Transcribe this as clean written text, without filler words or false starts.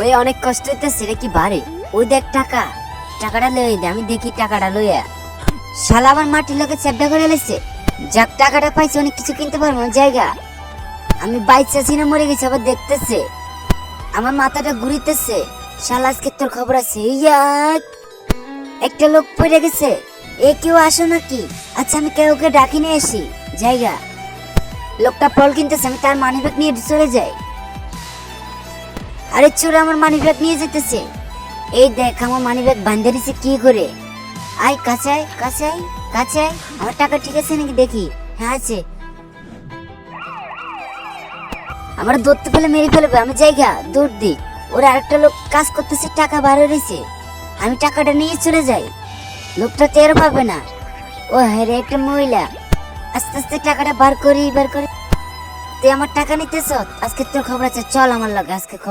ওই অনেক কষ্ট হইতেছে রে কি বাড়ে। ওই দেখ টাকা, টাকাটা লই দে, আমি দেখি টাকাটা লইয়া। শালা আমার মাটির লোকে চেপটা করে লেছে। যাক টাকাটা পাইছে, অনেক কিছু কিনতে পারবো না জায়গা। আমি বাইচা ছিনা মরে গেছি, আবার দেখতেছে আমার মাথাটা ঘুরিতেছে। শালা আজকে তোর খবর আছে। ইয়াক একটা লোক পড়ে গেছে, এ কেউ আসো নাকি? আচ্ছা আমি কেউকে ডাকি নিয়ে আসি জায়গা। লোকটা ফল কিনতেছে, আমি তার মানিব্যাগ নিয়ে চলে যাই। আরে চোর আমার মানিব্যাগ নিয়ে যেতেছে। এই দেখ আমার মানিব্যাগ বাঁধে দিছে কি করে। আয় কাছাই কাছাই কাছাই, আমার টাকা ঠিক আছে নাকি দেখি। হ্যাঁ আছে। আমার ধরতে পেলে মেরে ফেলবে, আমি জায়গা দৌড় দিই। ওরা আরেকটা লোক কাজ করতেছে, টাকা বার হয়েছে, আমি টাকাটা নিয়ে চলে যাই। লোকটা টের পাবে না। ও হ্যাঁ রে, একটা মহিলা। আস্তে আস্তে টাকাটা বার করি। তুই আমার টাকা নিতেছ, আজকে তোর খবর আছে, চল আমার লগে আজকে খবর।